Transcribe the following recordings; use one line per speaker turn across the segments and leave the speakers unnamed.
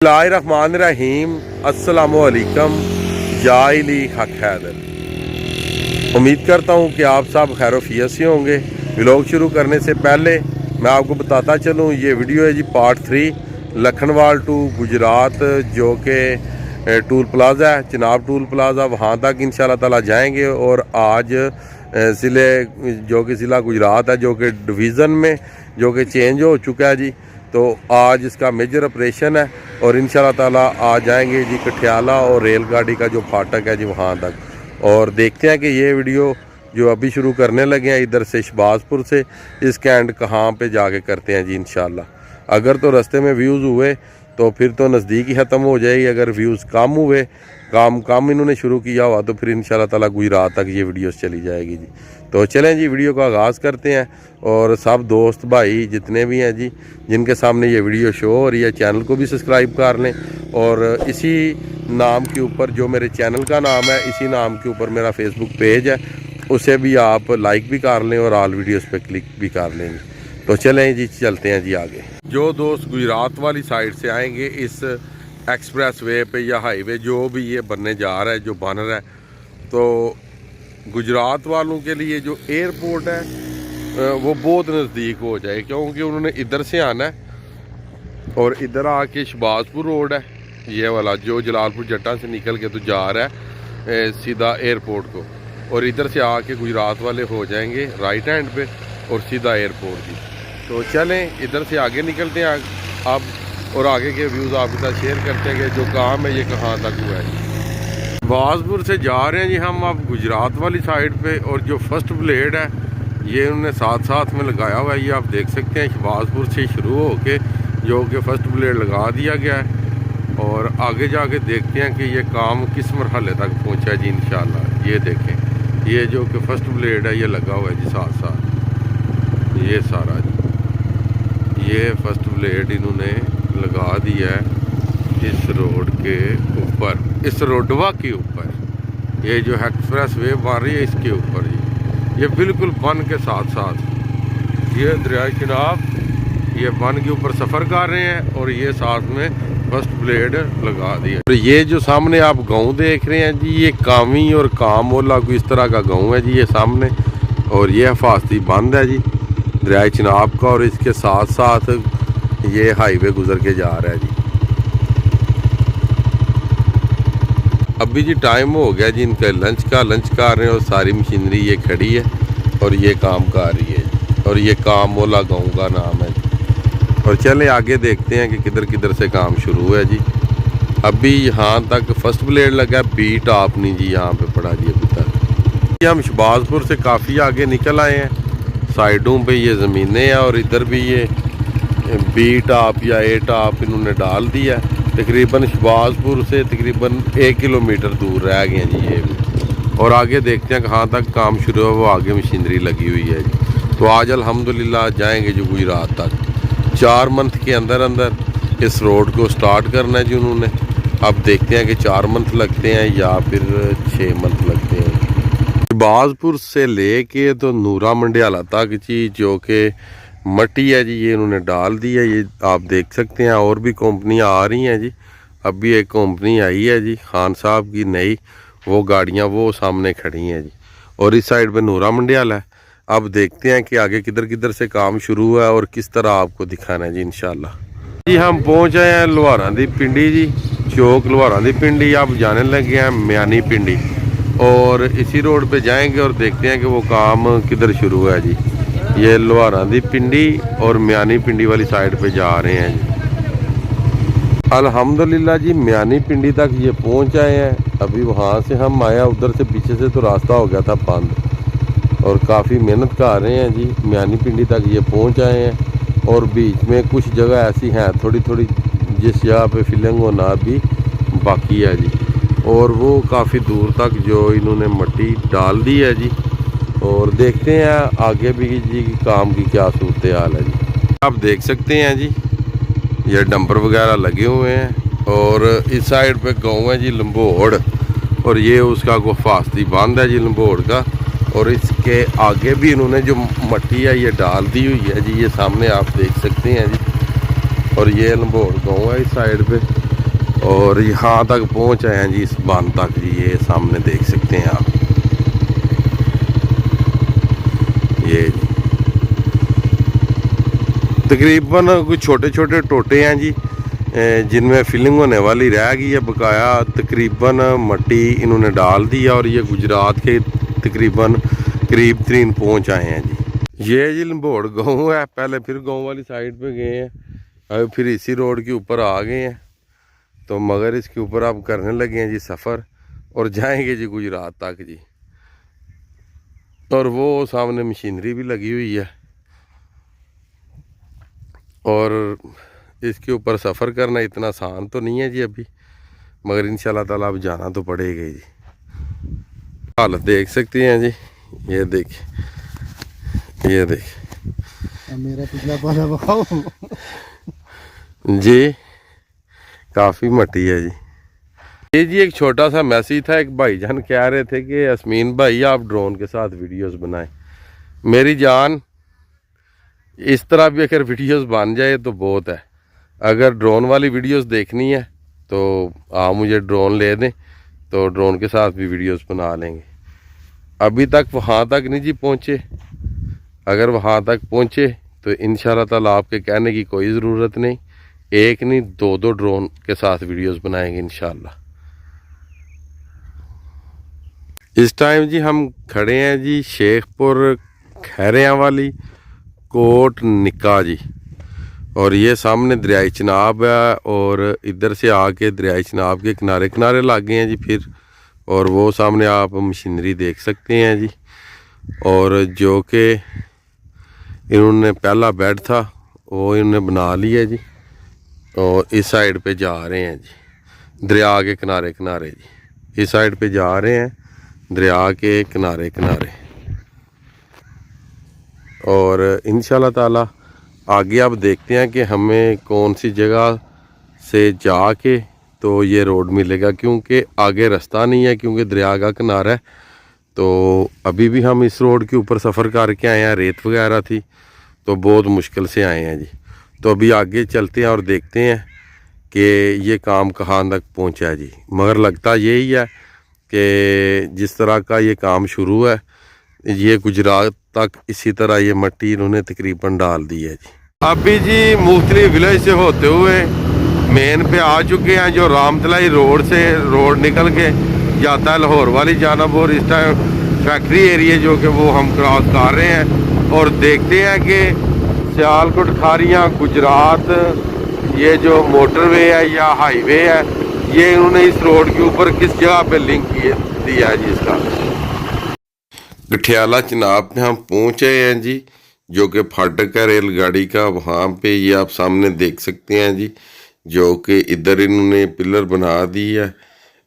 बिस्मिल्लाहिर्रहमानिर्रहीम अस्सलामुअलैकुम जाइली हक हैदर। उम्मीद करता हूँ कि आप सब खैरोफियत से होंगे। व्लॉग शुरू करने से पहले मैं आपको बताता चलूँ, ये वीडियो है जी पार्ट 3 लखनवाल टू गुजरात, जो कि टूल प्लाज़ा है, चिनाब टूल प्लाज़ा, वहाँ तक इंशाल्लाह ताला जाएंगे। और आज ज़िले जो कि ज़िला गुजरात है, जो कि डिवीज़न में जो कि चेंज हो चुका है जी, तो आज इसका मेजर ऑपरेशन है और इंशाल्लाह ताला आ जाएंगे जी कठियाला और रेलगाड़ी का जो फाटक है जी वहाँ तक। और देखते हैं कि ये वीडियो जो अभी शुरू करने लगे हैं इधर से शहबाजपुर से, इसके एंड कहाँ पे जाके करते हैं जी इंशाल्लाह। अगर तो रास्ते में व्यूज़ हुए तो फिर तो नज़दीक ही ख़त्म हो जाएगी, अगर व्यूज़ कम हुए, काम इन्होंने शुरू किया हुआ, तो फिर इंशाल्लाह ताला गुजरात तक ये वीडियोस चली जाएगी जी। तो चलें जी वीडियो का आगाज़ करते हैं। और सब दोस्त भाई जितने भी हैं जी, जिनके सामने ये वीडियो शो हो रही है, चैनल को भी सब्सक्राइब कर लें। और इसी नाम के ऊपर जो मेरे चैनल का नाम है, इसी नाम के ऊपर मेरा फेसबुक पेज है, उसे भी आप लाइक भी कर लें और ऑल वीडियोस पे क्लिक भी कर लें। तो चलें जी, चलते हैं जी आगे। जो दोस्त गुजरात वाली साइड से आएंगे, इस एक्सप्रेस वे पे या हाईवे जो भी ये बनने जा रहा है, जो बन रहा है, तो गुजरात वालों के लिए जो एयरपोर्ट है वो बहुत नज़दीक हो जाए, क्योंकि उन्होंने इधर से आना है और इधर आके शहबाजपुर रोड है ये वाला, जो जलालपुर जट्टा से निकल के तो जा रहा है सीधा एयरपोर्ट को, और इधर से आके गुजरात वाले हो जाएंगे राइट हैंड पे और सीधा एयरपोर्ट की। तो चलें इधर से आगे निकलते हैं अब, और आगे के व्यूज़ आपके साथ शेयर करते हैं कि जो काम है ये कहाँ तक हुआ है। शहबाजपुर से जा रहे हैं जी हम अब गुजरात वाली साइड पे, और जो फर्स्ट ब्लेड है ये उन्होंने साथ में लगाया हुआ है, ये आप देख सकते हैं। शहबाजपुर से शुरू होके जो कि फर्स्ट ब्लेड लगा दिया गया है, और आगे जाके देखते हैं कि ये काम किस मरहले तक पहुँचा है जी इंशाल्लाह। ये देखें, ये जो कि फर्स्ट ब्लेड है ये लगा हुआ है जी साथ ये सारा जी, ये फर्स्ट ब्लेड इन्होंने लगा दिया है इस रोड के ऊपर, इस रोडवा के ऊपर, ये जो एक्सप्रेस वे बन रही है इसके ऊपर जी, ये बिल्कुल बन के साथ ये दरिया चिनाब, ये बन के ऊपर सफ़र कर रहे हैं, और ये साथ में फर्स्ट ब्लेड लगा दिया। तो ये जो सामने आप गांव देख रहे हैं जी, ये कामी और कामोला को इस तरह का गांव है जी ये सामने, और ये हिफाजती बंद है जी दरिया चिनाब का, और इसके साथ साथ ये हाईवे गुजर के जा रहा है जी। अभी जी टाइम हो गया जी इनका लंच कर रहे हैं, और सारी मशीनरी ये खड़ी है और ये काम कर रही है, और ये कामोला गाँव का नाम है। और चले आगे देखते हैं कि किधर किधर से काम शुरू है जी। अभी यहाँ तक फर्स्ट ब्लेड लगा, बी टॉप नहीं जी यहाँ पे पड़ा जी अभी तक। हम शहबाजपुर से काफ़ी आगे निकल आए हैं, साइडों पे ये ज़मीनें हैं, और इधर भी ये बी टॉप या ए टॉप इन्होंने डाल दिया है। तकरीबन शहबाजपुर से तकरीबन 1 किलोमीटर दूर रह गए हैं जी ये भी। और आगे देखते हैं कहाँ तक काम शुरू है, वो आगे मशीनरी लगी हुई है जी। तो आज अल्हम्दुलिल्लाह जाएंगे जो गुजरात तक। 4 मंथ के अंदर इस रोड को स्टार्ट करना है जी उन्होंने। अब देखते हैं कि 4 मंथ लगते हैं या फिर 6 मंथ लगते हैं। शहबाजपुर से लेके तो नूरा मंडियाला तक जी जो कि मट्टी है जी, ये इन्होंने डाल दी है, ये आप देख सकते हैं। और भी कंपनियां आ रही हैं जी, अभी एक कंपनी आई है जी खान साहब की नई, वो गाड़ियां वो सामने खड़ी हैं जी, और इस साइड पे नूरा मंडियाला है। अब देखते हैं कि आगे किधर किधर से काम शुरू है और किस तरह आपको दिखाना है जी इंशाल्लाह। जी हम पहुंच आए हैं लुहारा दी पिंडी जी, चौक लुहारा दी पिंडी। अब जाने लगे हैं म्यानी पिंडी, और इसी रोड पे जाएंगे और देखते हैं कि वो काम किधर शुरू है जी। ये लुहारा दी पिंडी और म्यानी पिंडी वाली साइड पे जा रहे हैं जी। अल्हम्दुलिल्लाह जी म्यानी पिंडी तक ये पहुंच आए हैं। अभी वहाँ से हम आया, उधर से पीछे से तो रास्ता हो गया था बंद, और काफ़ी मेहनत कर रहे हैं जी। म्यानी पिंडी तक ये पहुंच आए हैं, और बीच में कुछ जगह ऐसी हैं थोड़ी थोड़ी जिस जगह पे फिलिंग होना भी बाकी है जी, और वो काफ़ी दूर तक जो इन्होंने मिट्टी डाल दी है जी। और देखते हैं आगे भी जी काम की क्या सूरत हाल है जी। आप देख सकते हैं जी ये डंपर वगैरह लगे हुए हैं, और इस साइड पे गाँव है जी लंबोड़, और ये उसका को हिफाजती बंद है जी लंबोड़ का। और इसके आगे भी इन्होंने जो मट्टी है ये डाल दी हुई है जी, ये सामने आप देख सकते हैं जी। और ये लंबोड़ गाँव है इस साइड पे। और यहाँ तक पहुँच आए हैं जी, इस बांध तक जी। ये सामने देख सकते हैं आप, ये तकरीबन कुछ छोटे छोटे टोटे हैं जी, जिनमें फिलिंग होने वाली रह गई है बकाया। तकरीबन मट्टी इन्होंने डाल दी है और ये गुजरात के तकरीबन करीब तरीन पहुँच आए हैं जी। ये जी लंबोड़ गाँव है, पहले फिर गाँव वाली साइड पे गए हैं, अब फिर इसी रोड के ऊपर आ गए हैं। तो मगर इसके ऊपर आप करने लगे हैं जी सफ़र, और जाएंगे जी गुजरात तक जी। और वो सामने मशीनरी भी लगी हुई है, और इसके ऊपर सफ़र करना इतना आसान तो नहीं है जी अभी, मगर इंशाल्लाह ताला अब जाना तो पड़ेगा जी। हालत देख सकते हैं जी, ये देखिए, ये देखिए
मेरा पिछला पाना बखाओ
जी, काफ़ी मट्टी है जी। ये जी एक छोटा सा मैसेज था, एक भाईजान कह रहे थे कि यास्मीन भाई आप ड्रोन के साथ वीडियोस बनाएं। मेरी जान, इस तरह भी अगर वीडियोस बन जाए तो बहुत है। अगर ड्रोन वाली वीडियोस देखनी है तो आप मुझे ड्रोन ले दें, तो ड्रोन के साथ भी वीडियोस बना लेंगे। अभी तक वहाँ तक नहीं जी पहुँचे, अगर वहाँ तक पहुँचे तो इंशाल्लाह ताला आपके कहने की कोई ज़रूरत नहीं, एक नहीं दो ड्रोन के साथ वीडियोस बनाएंगे इंशाल्लाह। इस टाइम जी हम खड़े हैं जी शेखपुर खैरियाँ वाली कोट निक्का जी, और ये सामने दरियाई चिनाब है, और इधर से आके दरियाई चिनाब के किनारे किनारे लग गए हैं जी फिर। और वो सामने आप मशीनरी देख सकते हैं जी, और जो कि इन्होंने पहला बेड था वो इन्होंने बना लिया जी, और इस साइड पे जा रहे हैं जी दरिया के किनारे किनारे जी। इस साइड पे जा रहे हैं दरिया के किनारे किनारे, और इंशाल्लाह ताला आगे आप देखते हैं कि हमें कौन सी जगह से जाके तो ये रोड मिलेगा, क्योंकि आगे रास्ता नहीं है, क्योंकि दरिया का किनारा है। तो अभी भी हम इस रोड के ऊपर सफ़र करके आए हैं, रेत वगैरह थी तो बहुत मुश्किल से आए हैं जी। तो अभी आगे चलते हैं और देखते हैं कि ये काम कहाँ तक पहुँचा है जी। मगर लगता यही है कि जिस तरह का ये काम शुरू है, ये गुजरात तक इसी तरह ये मट्टी इन्होंने तकरीबन डाल दी है जी। अभी जी मुख्तलिफ विलेज से होते हुए मेन पे आ चुके हैं, जो रामतलाई रोड से रोड निकल के जाता है लाहौर वाली जानब, और इस टाइम फैक्ट्री एरिया जो कि वो हम क्रॉस कर रहे हैं। और देखते हैं कि सियालकोट खारियाँ गुजरात ये जो मोटरवे है या हाईवे है, ये इन्होंने इस रोड के ऊपर किस जगह पे लिंक दिया है जी। इसका गठियाला चिनाब पे हम पहुँचे हैं जी, जो कि फाटक है रेलगाड़ी का, वहाँ पे ये आप सामने देख सकते हैं जी, जो कि इधर इन्होंने पिलर बना दी है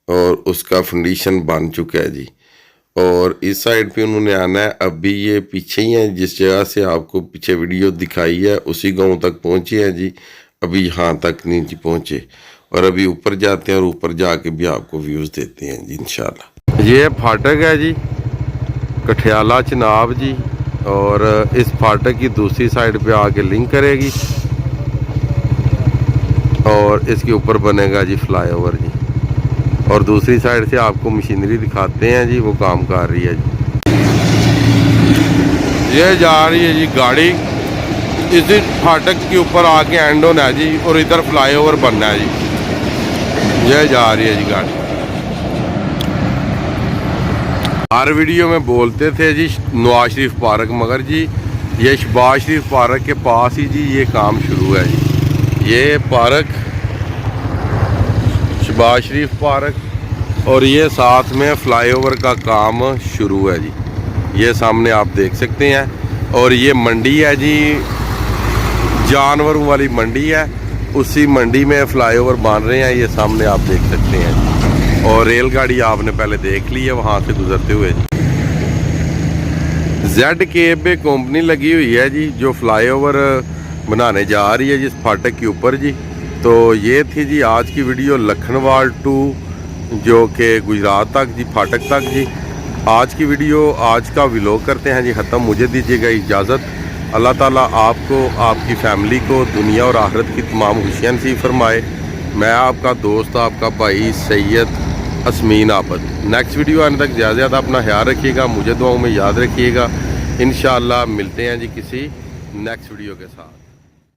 और उसका फंडिशन बन चुका है जी। और इस साइड पे उन्होंने आना है। अभी ये पीछे ही है, जिस जगह से आपको पीछे वीडियो दिखाई है उसी गांव तक पहुँचे हैं जी। अभी यहाँ तक नहीं जी पहुँचे, और अभी ऊपर जाते हैं और ऊपर जाके भी आपको व्यूज़ देते हैं जी इंशाल्लाह। ये फाटक है जी गठियाला चिनाब जी, और इस फाटक की दूसरी साइड पे आके लिंक करेगी, और इसके ऊपर बनेगा जी फ्लाईओवर जी। और दूसरी साइड से आपको मशीनरी दिखाते हैं जी, वो काम कर रही है जी। ये जा रही है जी गाड़ी, इसी फाटक के ऊपर आके एंड होना है जी, और इधर फ्लाईओवर बनना है जी। ये जा रही है जी गाड़ी। हर वीडियो में बोलते थे जी नवाज शरीफ पार्क, मगर जी ये शहबाज शरीफ पार्क के पास ही जी ये काम शुरू है जी। ये पार्क शहबाज शरीफ पार्क, और ये साथ में फ्लाईओवर का काम शुरू है जी। ये सामने आप देख सकते हैं, और ये मंडी है जी, जानवरों वाली मंडी है, उसी मंडी में फ्लाईओवर बन रहे हैं, ये सामने आप देख सकते हैं। और रेलगाड़ी आपने पहले देख ली है वहाँ से गुजरते हुए जी। ZK पे कंपनी लगी हुई है जी, जो फ्लाईओवर बनाने जा रही है जिस फाटक के ऊपर जी। तो ये थी जी आज की वीडियो लखनवाल टू जो कि गुजरात तक जी, फाटक तक जी। आज की वीडियो, आज का व्लॉग करते हैं जी ख़त्म। मुझे दीजिएगा इजाज़त। अल्लाह ताला आपको, आपकी फ़ैमिली को दुनिया और आखिरत की तमाम खुशियाँ नसीब फरमाए। मैं आपका दोस्त, आपका भाई सैयद असमीन आबद। नेक्स्ट वीडियो आने तक ज़्यादा से ज़्यादा अपना ख्याल रखिएगा, मुझे दुआओं में याद रखिएगा। इंशाअल्लाह मिलते हैं जी किसी नेक्स्ट वीडियो के साथ।